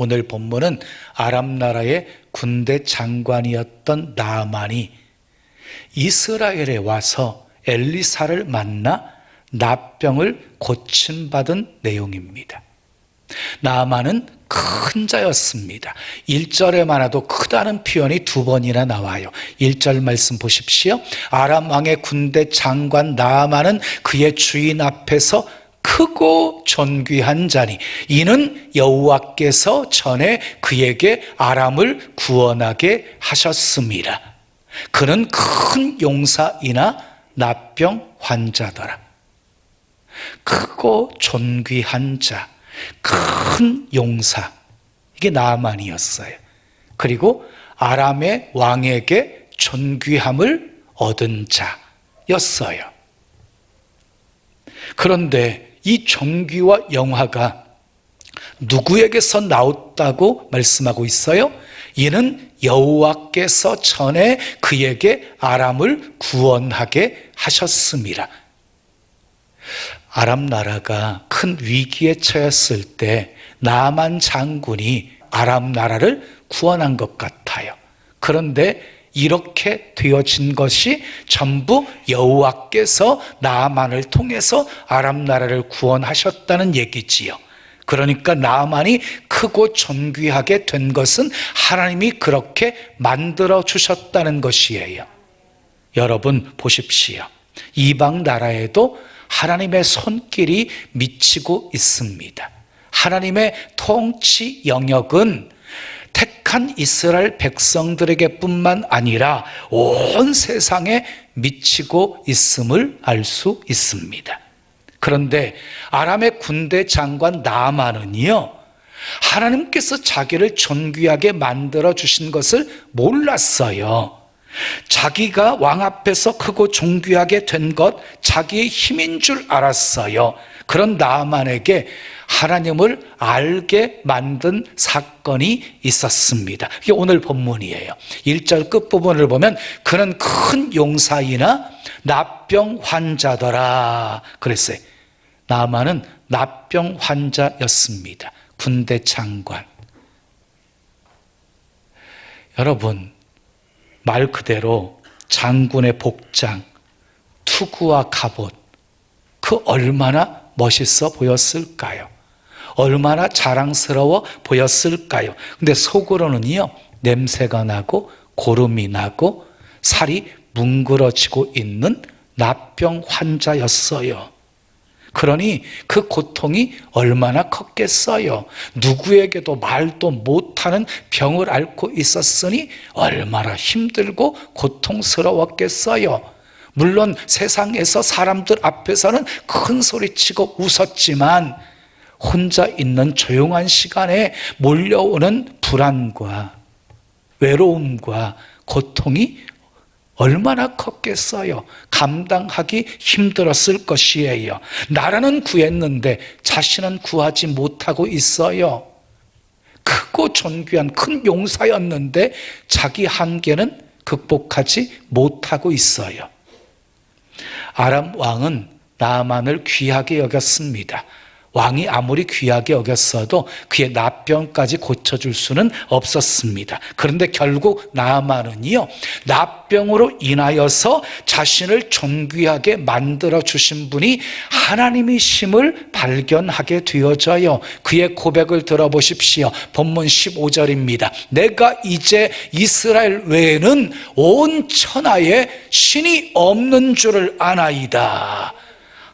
오늘 본문은 아람 나라의 군대 장관이었던 나아만이 이스라엘에 와서 엘리사를 만나 납병을 고침받은 내용입니다. 나아만은 큰 자였습니다. 1절에만 해도 크다는 표현이 2번이나 나와요. 1절 말씀 보십시오. 아람 왕의 군대 장관 나아만은 그의 주인 앞에서 크고 존귀한 자니 이는 여호와께서 전에 그에게 아람을 구원하게 하셨습니다. 그는 큰 용사이나 납병 환자더라. 크고 존귀한 자, 큰 용사, 이게 나아만이었어요. 그리고 아람의 왕에게 존귀함을 얻은 자였어요. 그런데 이 존귀와 영화가 누구에게서 나왔다고 말씀하고 있어요? 이는 여호와께서 전에 그에게 아람을 구원하게 하셨습니다. 아람 나라가 큰 위기에 처했을 때 나아만 장군이 아람 나라를 구원한 것 같아요. 그런데 이렇게 되어진 것이 전부 여호와께서 나아만을 통해서 아람 나라를 구원하셨다는 얘기지요. 그러니까 나아만이 크고 존귀하게 된 것은 하나님이 그렇게 만들어 주셨다는 것이에요. 여러분 보십시오. 이방 나라에도 하나님의 손길이 미치고 있습니다. 하나님의 통치 영역은 택한 이스라엘 백성들에게 뿐만 아니라 온 세상에 미치고 있음을 알 수 있습니다. 그런데 아람의 군대 장관 나아만은요, 하나님께서 자기를 존귀하게 만들어 주신 것을 몰랐어요. 자기가 왕 앞에서 크고 존귀하게 된 것, 자기의 힘인 줄 알았어요. 그런 나아만에게 하나님을 알게 만든 사건이 있었습니다. 이게 오늘 본문이에요. 1절 끝부분을 보면 그는 큰 용사이나 납병 환자더라 그랬어요. 나아만은 납병 환자였습니다. 군대 장관. 여러분, 말 그대로 장군의 복장, 투구와 갑옷, 그 얼마나 멋있어 보였을까요? 얼마나 자랑스러워 보였을까요? 근데 속으로는요, 냄새가 나고 고름이 나고 살이 뭉그러지고 있는 납병 환자였어요. 그러니 그 고통이 얼마나 컸겠어요. 누구에게도 말도 못하는 병을 앓고 있었으니 얼마나 힘들고 고통스러웠겠어요. 물론 세상에서 사람들 앞에서는 큰 소리치고 웃었지만 혼자 있는 조용한 시간에 몰려오는 불안과 외로움과 고통이 얼마나 컸겠어요. 감당하기 힘들었을 것이에요. 나라는 구했는데 자신은 구하지 못하고 있어요. 크고 존귀한 큰 용사였는데 자기 한계는 극복하지 못하고 있어요. 아람 왕은 나아만을 귀하게 여겼습니다. 왕이 아무리 귀하게 여겼어도 그의 납병까지 고쳐줄 수는 없었습니다. 그런데 결국 나아만은요, 납병으로 인하여서 자신을 존귀하게 만들어 주신 분이 하나님이심을 발견하게 되어져요. 그의 고백을 들어보십시오. 본문 15절입니다. 내가 이제 이스라엘 외에는 온 천하에 신이 없는 줄을 아나이다.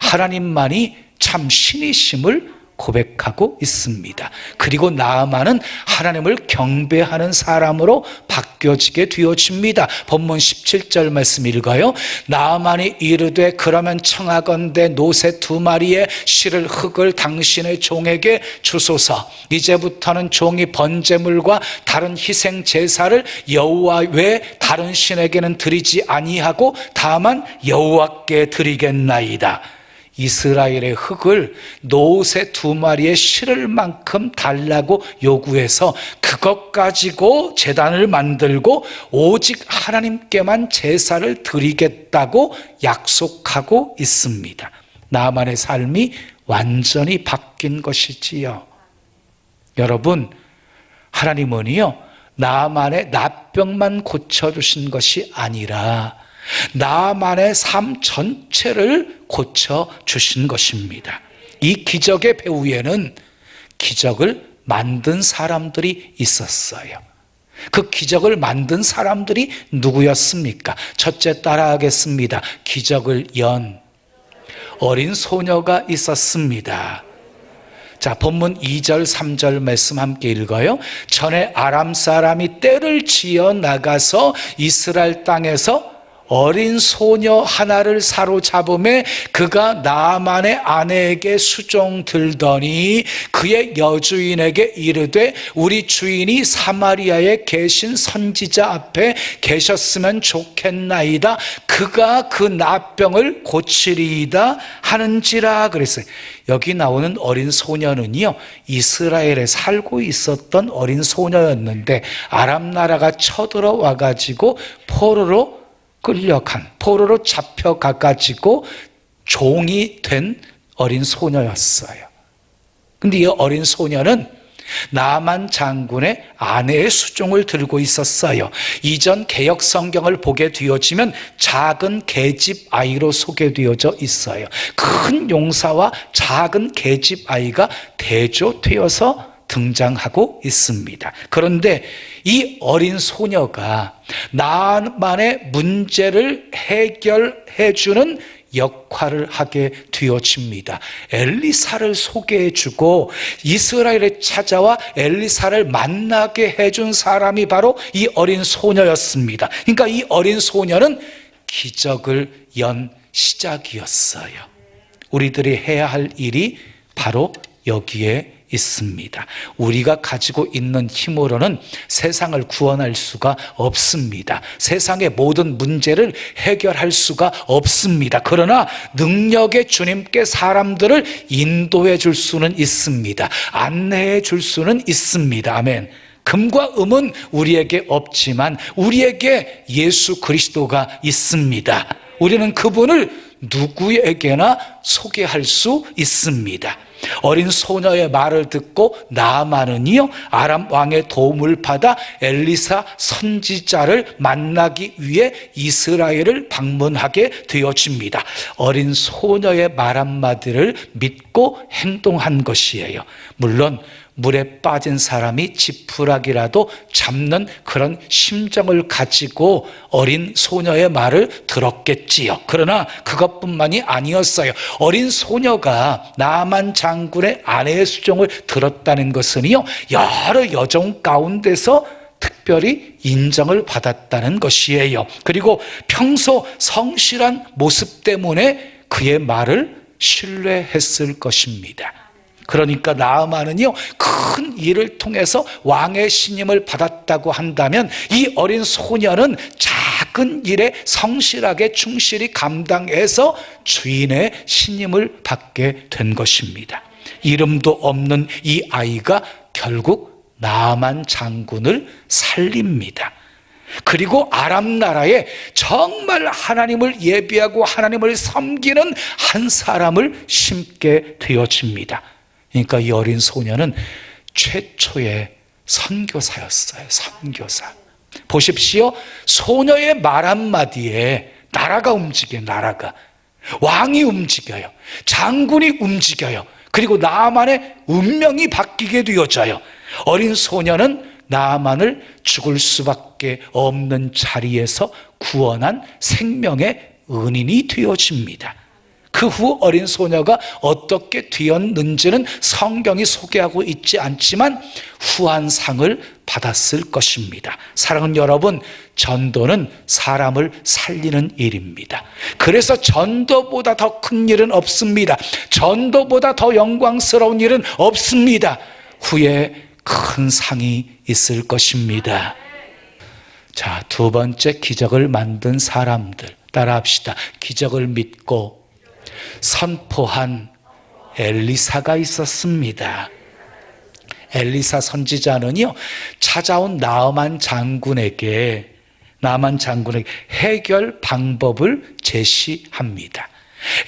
하나님만이 참 신이심을 고백하고 있습니다. 그리고 나아만은 하나님을 경배하는 사람으로 바뀌어지게 되어집니다. 본문 17절 말씀 읽어요. 나아만이 이르되 그러면 청하건대 노새 2마리의 실을 흙을 당신의 종에게 주소서. 이제부터는 종이 번제물과 다른 희생 제사를 여호와 외 다른 신에게는 드리지 아니하고 다만 여호와께 드리겠나이다. 이스라엘의 흙을 노새 2마리의 실을 만큼 달라고 요구해서 그것 가지고 제단을 만들고 오직 하나님께만 제사를 드리겠다고 약속하고 있습니다. 나아만의 삶이 완전히 바뀐 것이지요. 여러분, 하나님은요, 나만의 나병만 고쳐주신 것이 아니라 나만의 삶 전체를 고쳐주신 것입니다. 이 기적의 배후에는 기적을 만든 사람들이 있었어요. 그 기적을 만든 사람들이 누구였습니까? 첫째 따라하겠습니다. 기적을 연 어린 소녀가 있었습니다. 자, 본문 2절 3절 말씀 함께 읽어요. 전에 아람 사람이 떼를 지어 나가서 이스라엘 땅에서 어린 소녀 하나를 사로잡음에 그가 나아만의 아내에게 수종 들더니 그의 여주인에게 이르되 우리 주인이 사마리아에 계신 선지자 앞에 계셨으면 좋겠나이다. 그가 그 나병을 고치리이다 하는지라 그랬어요. 여기 나오는 어린 소녀는요, 이스라엘에 살고 있었던 어린 소녀였는데 아람 나라가 쳐들어와 가지고 포로로 잡혀가가지고 종이 된 어린 소녀였어요. 근데 이 어린 소녀는 나만 장군의 아내의 수종을 들고 있었어요. 이전 개역 성경을 보게 되어지면 작은 계집 아이로 소개되어져 있어요. 큰 용사와 작은 계집 아이가 대조되어서 등장하고 있습니다. 그런데 이 어린 소녀가 나만의 문제를 해결해 주는 역할을 하게 되어집니다. 엘리사를 소개해주고 이스라엘에 찾아와 엘리사를 만나게 해준 사람이 바로 이 어린 소녀였습니다. 그러니까 이 어린 소녀는 기적을 연 시작이었어요. 우리들이 해야 할 일이 바로 여기에 있습니다. 우리가 가지고 있는 힘으로는 세상을 구원할 수가 없습니다. 세상의 모든 문제를 해결할 수가 없습니다. 그러나 능력의 주님께 사람들을 인도해 줄 수는 있습니다. 안내해 줄 수는 있습니다. 아멘. 금과 음은 우리에게 없지만 우리에게 예수 그리스도가 있습니다. 우리는 그분을 누구에게나 소개할 수 있습니다. 어린 소녀의 말을 듣고 나아만은요, 아람 왕의 도움을 받아 엘리사 선지자를 만나기 위해 이스라엘을 방문하게 되어집니다. 어린 소녀의 말 한마디를 믿고 행동한 것이에요. 물론 물에 빠진 사람이 지푸라기라도 잡는 그런 심정을 가지고 어린 소녀의 말을 들었겠지요. 그러나 그것뿐만이 아니었어요. 어린 소녀가 나아만 장군의 아내의 수종을 들었다는 것은요, 여러 여종 가운데서 특별히 인정을 받았다는 것이에요. 그리고 평소 성실한 모습 때문에 그의 말을 신뢰했을 것입니다. 그러니까 나아만은요, 큰 일을 통해서 왕의 신임을 받았다고 한다면 이 어린 소녀는 작은 일에 성실하게 충실히 감당해서 주인의 신임을 받게 된 것입니다. 이름도 없는 이 아이가 결국 나아만 장군을 살립니다. 그리고 아람 나라에 정말 하나님을 예비하고 하나님을 섬기는 한 사람을 심게 되어집니다. 그러니까 이 어린 소녀는 최초의 선교사였어요. 선교사. 보십시오. 소녀의 말 한마디에 나라가 움직여요. 나라가. 왕이 움직여요. 장군이 움직여요. 그리고 나아만의 운명이 바뀌게 되어져요. 어린 소녀는 나아만을 죽을 수밖에 없는 자리에서 구원한 생명의 은인이 되어집니다. 그 후 어린 소녀가 어떻게 되었는지는 성경이 소개하고 있지 않지만 후한 상을 받았을 것입니다. 사랑하는 여러분, 전도는 사람을 살리는 일입니다. 그래서 전도보다 더 큰 일은 없습니다. 전도보다 더 영광스러운 일은 없습니다. 후에 큰 상이 있을 것입니다. 자, 두 번째, 기적을 만든 사람들 따라합시다. 기적을 믿고 선포한 엘리사가 있었습니다. 엘리사 선지자는요, 찾아온 나아만 장군에게 해결 방법을 제시합니다.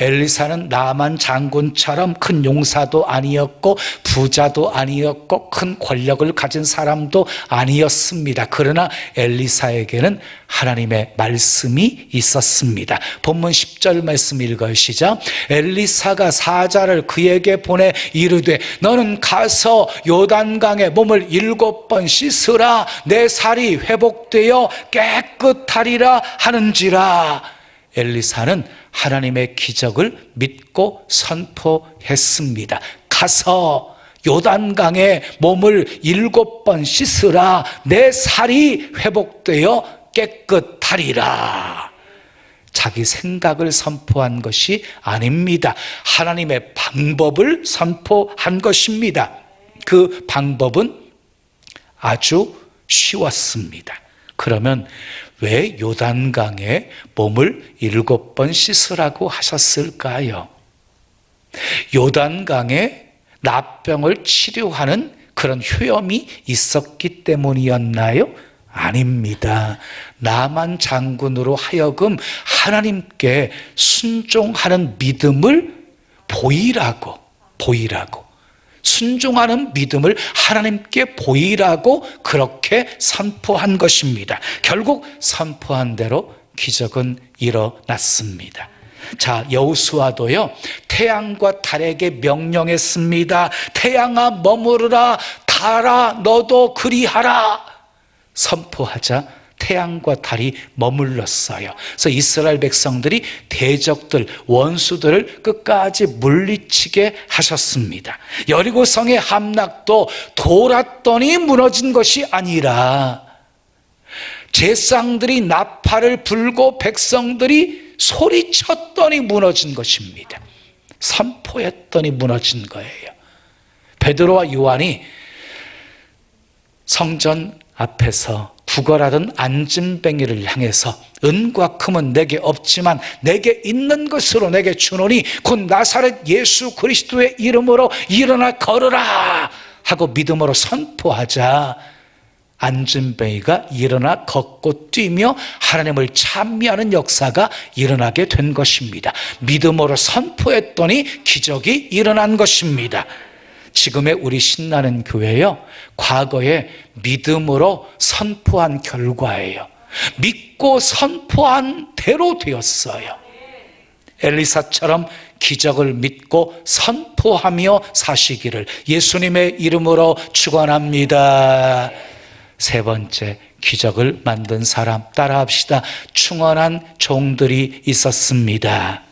엘리사는 나만 장군처럼 큰 용사도 아니었고 부자도 아니었고 큰 권력을 가진 사람도 아니었습니다. 그러나 엘리사에게는 하나님의 말씀이 있었습니다. 본문 10절 말씀 읽어요. 시작. 엘리사가 사자를 그에게 보내 이르되 너는 가서 요단강에 몸을 7번 씻으라 내 살이 회복되어 깨끗하리라 하는지라. 엘리사는 하나님의 기적을 믿고 선포했습니다. 가서 요단강에 몸을 7번 씻으라 내 살이 회복되어 깨끗하리라. 자기 생각을 선포한 것이 아닙니다. 하나님의 방법을 선포한 것입니다. 그 방법은 아주 쉬웠습니다. 그러면 왜 요단강에 몸을 7번 씻으라고 하셨을까요? 요단강에 나병을 치료하는 그런 효염이 있었기 때문이었나요? 아닙니다. 나만 장군으로 하여금 하나님께 순종하는 믿음을 보이라고 순종하는 믿음을 하나님께 보이라고 그렇게 선포한 것입니다. 결국 선포한 대로 기적은 일어났습니다. 자, 여호수아도요 태양과 달에게 명령했습니다. 태양아 머무르라, 달아 너도 그리하라. 선포하자 태양과 달이 머물렀어요. 그래서 이스라엘 백성들이 대적들, 원수들을 끝까지 물리치게 하셨습니다. 여리고성의 함락도 돌았더니 무너진 것이 아니라 제상들이 나팔을 불고 백성들이 소리쳤더니 무너진 것입니다. 선포했더니 무너진 거예요. 베드로와 요한이 성전 앞에서 구걸하던 안진뱅이를 향해서 은과 금은 내게 없지만 내게 있는 것으로 내게 주노니 곧 나사렛 예수 그리스도의 이름으로 일어나 걸으라 하고 믿음으로 선포하자 안진뱅이가 일어나 걷고 뛰며 하나님을 찬미하는 역사가 일어나게 된 것입니다. 믿음으로 선포했더니 기적이 일어난 것입니다. 지금의 우리 신나는 교회요, 과거에 믿음으로 선포한 결과예요. 믿고 선포한 대로 되었어요. 엘리사처럼 기적을 믿고 선포하며 사시기를 예수님의 이름으로 축원합니다. 세 번째, 기적을 만든 사람 따라합시다. 충원한 종들이 있었습니다.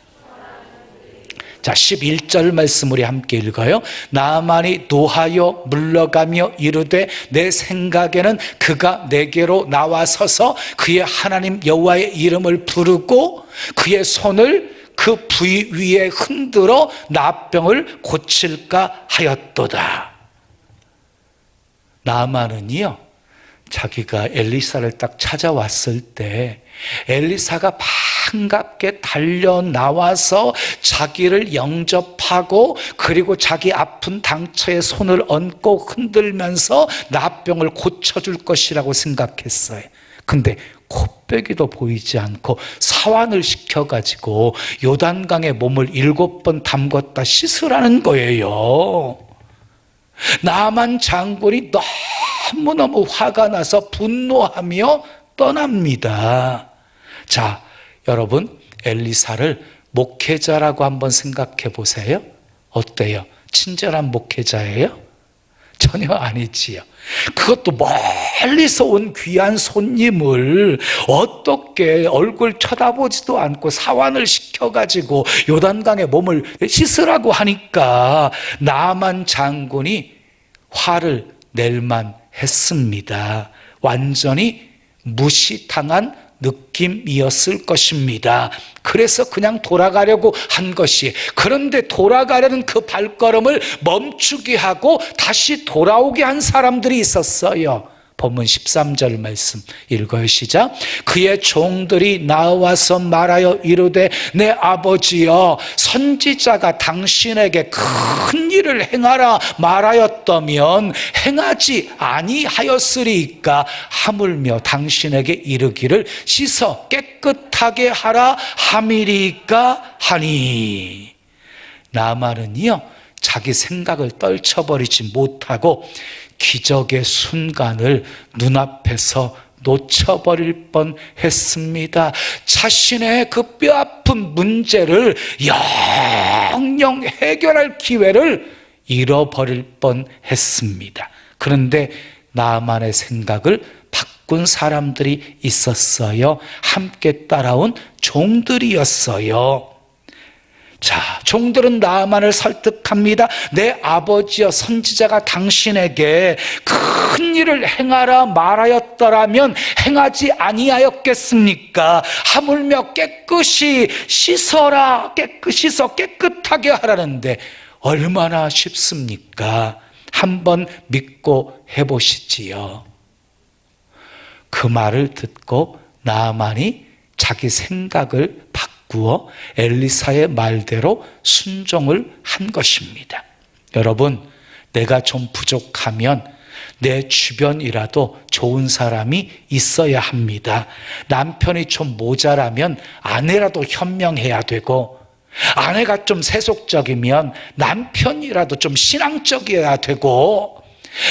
자, 11절 말씀 우리 함께 읽어요. 나아만이 노하여 물러가며 이르되 내 생각에는 그가 내게로 나와서서 그의 하나님 여호와의 이름을 부르고 그의 손을 그 부위 위에 흔들어 나병을 고칠까 하였도다. 나아만은요, 자기가 엘리사를 딱 찾아왔을 때 엘리사가 반갑게 달려 나와서 자기를 영접하고 그리고 자기 아픈 당처에 손을 얹고 흔들면서 나병을 고쳐줄 것이라고 생각했어요. 근데 코빼기도 보이지 않고 사환을 시켜가지고 요단강에 몸을 7번 담궜다 씻으라는 거예요. 나만 장군이 너무너무 화가 나서 분노하며 떠납니다. 자, 여러분, 엘리사를 목회자라고 한번 생각해 보세요. 어때요? 친절한 목회자예요? 전혀 아니지요. 그것도 멀리서 온 귀한 손님을 어떻게 얼굴 쳐다보지도 않고 사환을 시켜가지고 요단강에 몸을 씻으라고 하니까 나만 장군이 화를 낼만 했습니다. 완전히 무시당한 느낌이었을 것입니다. 그래서 그냥 돌아가려고 한 것이, 그런데 돌아가려는 그 발걸음을 멈추게 하고 다시 돌아오게 한 사람들이 있었어요. 본문 13절 말씀 읽어요. 시작. 그의 종들이 나와서 말하여 이르되 내 아버지여, 선지자가 당신에게 큰 일을 행하라 말하였다면 행하지 아니하였으리까 하물며 당신에게 이르기를 씻어 깨끗하게 하라 함이리까 하니. 나아만은요 자기 생각을 떨쳐버리지 못하고 기적의 순간을 눈앞에서 놓쳐버릴 뻔했습니다. 자신의 그 뼈아픈 문제를 영영 해결할 기회를 잃어버릴 뻔했습니다. 그런데 나아만의 생각을 바꾼 사람들이 있었어요. 함께 따라온 종들이었어요. 자, 종들은 나아만을 설득합니다. 내 아버지여 선지자가 당신에게 큰 일을 행하라 말하였더라면 행하지 아니하였겠습니까? 하물며 깨끗이 씻어라, 깨끗하게 하라는데 얼마나 쉽습니까? 한번 믿고 해보시지요. 그 말을 듣고 나아만이 자기 생각을 바꾸어 엘리사의 말대로 순종을 한 것입니다. 여러분, 내가 좀 부족하면 내 주변이라도 좋은 사람이 있어야 합니다. 남편이 좀 모자라면 아내라도 현명해야 되고, 아내가 좀 세속적이면 남편이라도 좀 신앙적이어야 되고,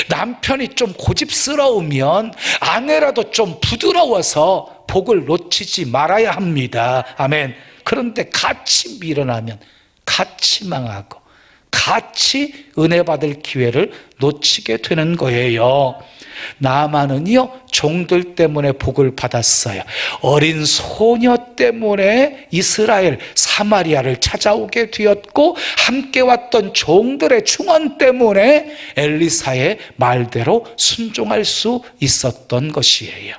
남편이 좀 고집스러우면 아내라도 좀 부드러워서 복을 놓치지 말아야 합니다. 아멘. 그런데 같이 밀어나면 같이 망하고 같이 은혜 받을 기회를 놓치게 되는 거예요. 나아만은요 종들 때문에 복을 받았어요. 어린 소녀 때문에 이스라엘 사마리아를 찾아오게 되었고, 함께 왔던 종들의 충언 때문에 엘리사의 말대로 순종할 수 있었던 것이에요.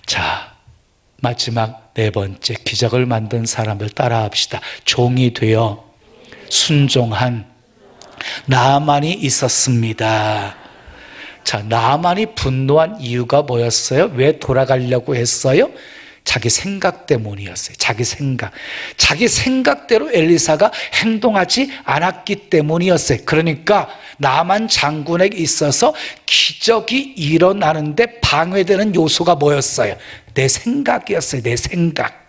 자, 마지막 네 번째, 기적을 만든 사람을 따라합시다. 종이 되어 순종한 나아만이 있었습니다. 자, 나아만이 분노한 이유가 뭐였어요? 왜 돌아가려고 했어요? 자기 생각 때문이었어요. 자기 생각대로 엘리사가 행동하지 않았기 때문이었어요. 그러니까 나만 장군에게 있어서 기적이 일어나는데 방해되는 요소가 뭐였어요? 내 생각이었어요. 내 생각.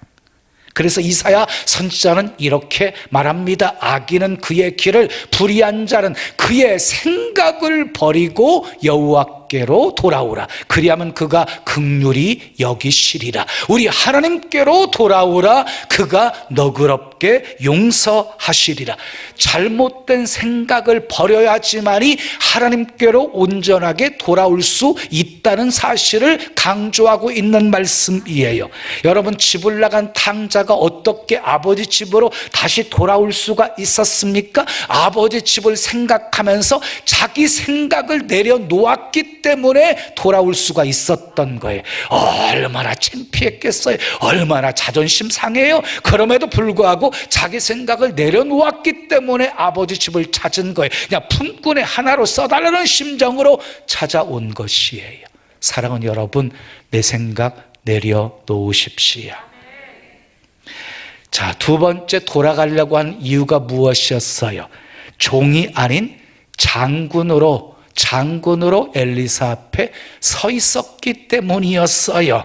그래서 이사야 선지자는 이렇게 말합니다. 악인은 그의 길을, 불의한 자는 그의 생각을 버리고 여호와께로 돌아오라. 그리하면 그가 긍휼히 여기시리라. 우리 하나님께로 돌아오라. 그가 너그럽게 용서하시리라. 잘못된 생각을 버려야지만이 하나님께로 온전하게 돌아올 수 있다는 사실을 강조하고 있는 말씀이에요. 여러분, 집을 나간 탕자가 어떻게 아버지 집으로 다시 돌아올 수가 있었습니까? 아버지 집을 생각하면서 자기 생각을 내려놓았기 때문에 돌아올 수가 있었던 거예요. 얼마나 창피했겠어요. 얼마나 자존심 상해요. 그럼에도 불구하고 자기 생각을 내려놓았기 때문에 아버지 집을 찾은 거예요. 그냥 품꾼의 하나로 써달라는 심정으로 찾아온 것이에요. 사랑하는 여러분, 내 생각 내려놓으십시오. 자, 두 번째 돌아가려고 한 이유가 무엇이었어요? 종이 아닌 장군으로 엘리사 앞에 서 있었기 때문이었어요.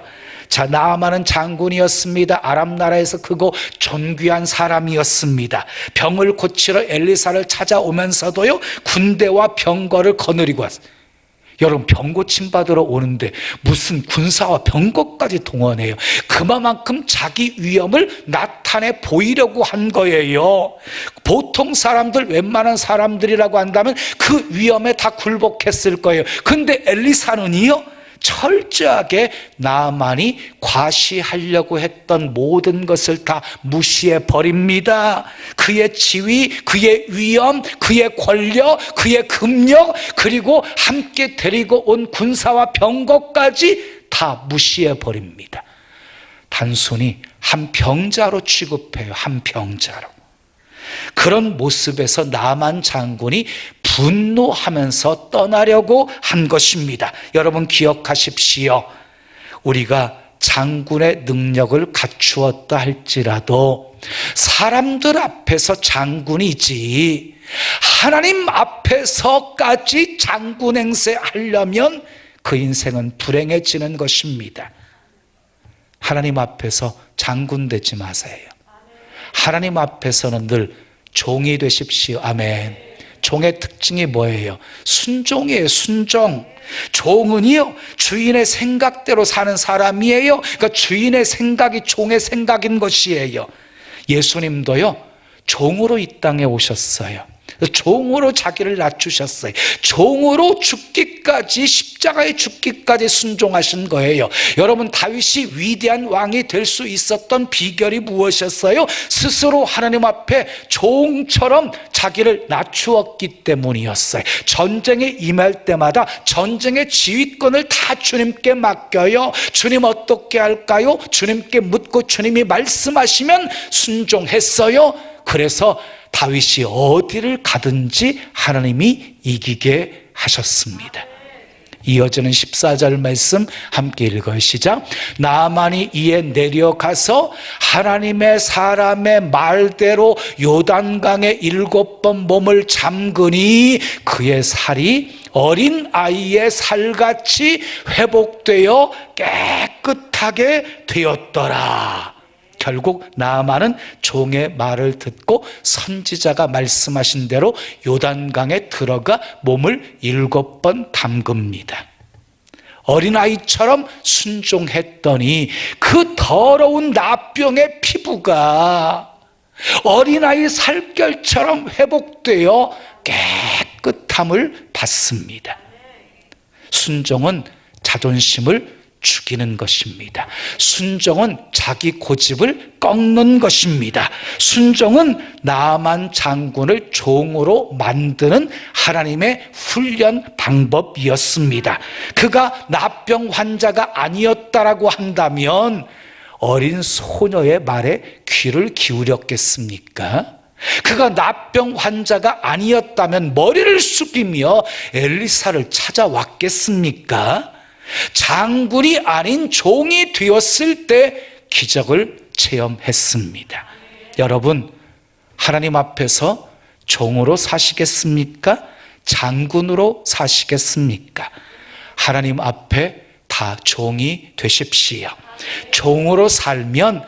자, 나아만은 장군이었습니다. 아람 나라에서 크고 존귀한 사람이었습니다. 병을 고치러 엘리사를 찾아오면서도요 군대와 병거를 거느리고 왔어요. 여러분, 병 고침 받으러 오는데 무슨 군사와 병거까지 동원해요. 그만큼 자기 위엄을 나타내 보이려고 한 거예요. 보통 사람들, 웬만한 사람들이라고 한다면 그 위엄에 다 굴복했을 거예요. 근데 엘리사는요 철저하게 나아만이 과시하려고 했던 모든 것을 다 무시해 버립니다. 그의 지위, 그의 위엄, 그의 권력, 그의 금력, 그리고 함께 데리고 온 군사와 병거까지 다 무시해 버립니다. 단순히 한 병자로 취급해요. 한 병자로. 그런 모습에서 나만 장군이 분노하면서 떠나려고 한 것입니다. 여러분 기억하십시오. 우리가 장군의 능력을 갖추었다 할지라도 사람들 앞에서 장군이지 하나님 앞에서까지 장군 행세하려면 그 인생은 불행해지는 것입니다. 하나님 앞에서 장군 되지 마세요. 하나님 앞에서는 늘 종이 되십시오. 아멘. 종의 특징이 뭐예요? 순종이에요. 순종. 종은요, 주인의 생각대로 사는 사람이에요. 그러니까 주인의 생각이 종의 생각인 것이에요. 예수님도요, 종으로 이 땅에 오셨어요. 종으로 자기를 낮추셨어요. 종으로 죽기까지, 십자가에 죽기까지 순종하신 거예요. 여러분, 다윗이 위대한 왕이 될 수 있었던 비결이 무엇이었어요? 스스로 하나님 앞에 종처럼 자기를 낮추었기 때문이었어요. 전쟁에 임할 때마다 전쟁의 지휘권을 다 주님께 맡겨요. 주님 어떻게 할까요? 주님께 묻고 주님이 말씀하시면 순종했어요. 그래서 다윗이 어디를 가든지 하나님이 이기게 하셨습니다. 이어지는 14절 말씀 함께 읽어요. 시작. 나아만이 이에 내려가서 하나님의 사람의 말대로 요단강에 7번 몸을 잠그니 그의 살이 어린 아이의 살같이 회복되어 깨끗하게 되었더라. 결국 나아만은 종의 말을 듣고 선지자가 말씀하신 대로 요단강에 들어가 몸을 7번 담급니다. 어린아이처럼 순종했더니 그 더러운 나병의 피부가 어린아이 살결처럼 회복되어 깨끗함을 받습니다. 순종은 자존심을 죽이는 것입니다. 순종은 자기 고집을 꺾는 것입니다. 순종은 나아만 장군을 종으로 만드는 하나님의 훈련 방법이었습니다. 그가 나병 환자가 아니었다라고 한다면 어린 소녀의 말에 귀를 기울였겠습니까? 그가 나병 환자가 아니었다면 머리를 숙이며 엘리사를 찾아왔겠습니까? 장군이 아닌 종이 되었을 때 기적을 체험했습니다. 여러분, 하나님 앞에서 종으로 사시겠습니까? 장군으로 사시겠습니까? 하나님 앞에 다 종이 되십시오. 종으로 살면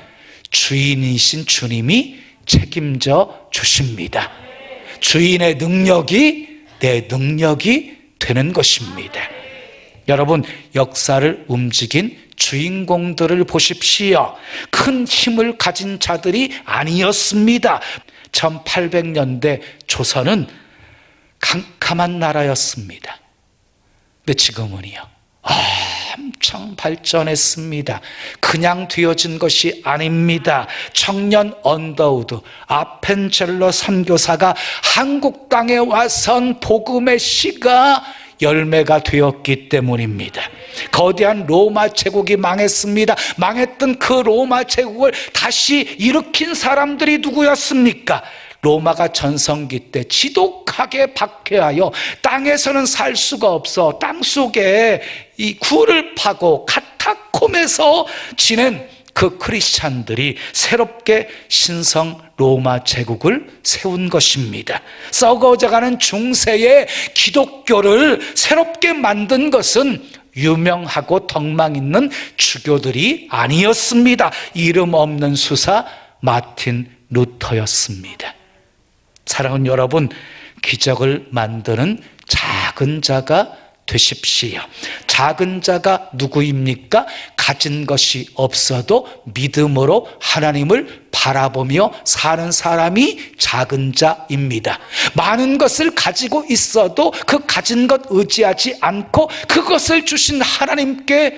주인이신 주님이 책임져 주십니다. 주인의 능력이 내 능력이 되는 것입니다. 여러분, 역사를 움직인 주인공들을 보십시오. 큰 힘을 가진 자들이 아니었습니다. 1800년대 조선은 캄캄한 나라였습니다. 근데 지금은요, 엄청 발전했습니다. 그냥 되어진 것이 아닙니다. 청년 언더우드 아펜젤러 선교사가 한국 땅에 와선 복음의 씨가 열매가 되었기 때문입니다. 거대한 로마 제국이 망했습니다. 망했던 그 로마 제국을 다시 일으킨 사람들이 누구였습니까? 로마가 전성기 때 지독하게 박해하여 땅에서는 살 수가 없어 땅속에 이 굴을 파고 카타콤에서 지낸 그 크리스찬들이 새롭게 신성 로마 제국을 세운 것입니다. 썩어져가는 중세의 기독교를 새롭게 만든 것은 유명하고 덕망 있는 주교들이 아니었습니다. 이름 없는 수사 마틴 루터였습니다. 사랑하는 여러분, 기적을 만드는 작은 자가 되십시오. 작은 자가 누구입니까? 가진 것이 없어도 믿음으로 하나님을 바라보며 사는 사람이 작은 자입니다. 많은 것을 가지고 있어도 그 가진 것 의지하지 않고 그것을 주신 하나님께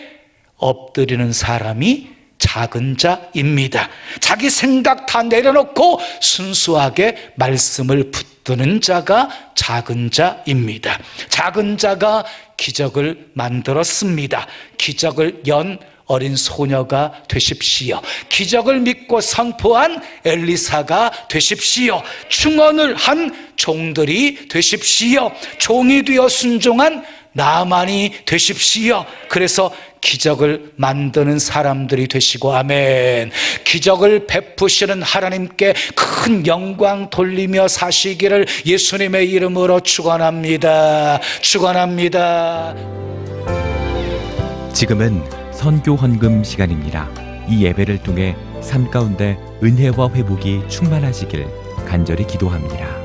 엎드리는 사람이 작은 자입니다. 자기 생각 다 내려놓고 순수하게 말씀을 붙드는 자가 작은 자입니다. 작은 자가 기적을 만들었습니다. 기적을 연 어린 소녀가 되십시오. 기적을 믿고 선포한 엘리사가 되십시오. 충언을 한 종들이 되십시오. 종이 되어 순종한 나만이 되십시오. 그래서 기적을 만드는 사람들이 되시고, 아멘. 기적을 베푸시는 하나님께 큰 영광 돌리며 사시기를 예수님의 이름으로 축원합니다. 축원합니다. 지금은 선교 헌금 시간입니다. 이 예배를 통해 삶 가운데 은혜와 회복이 충만하시길 간절히 기도합니다.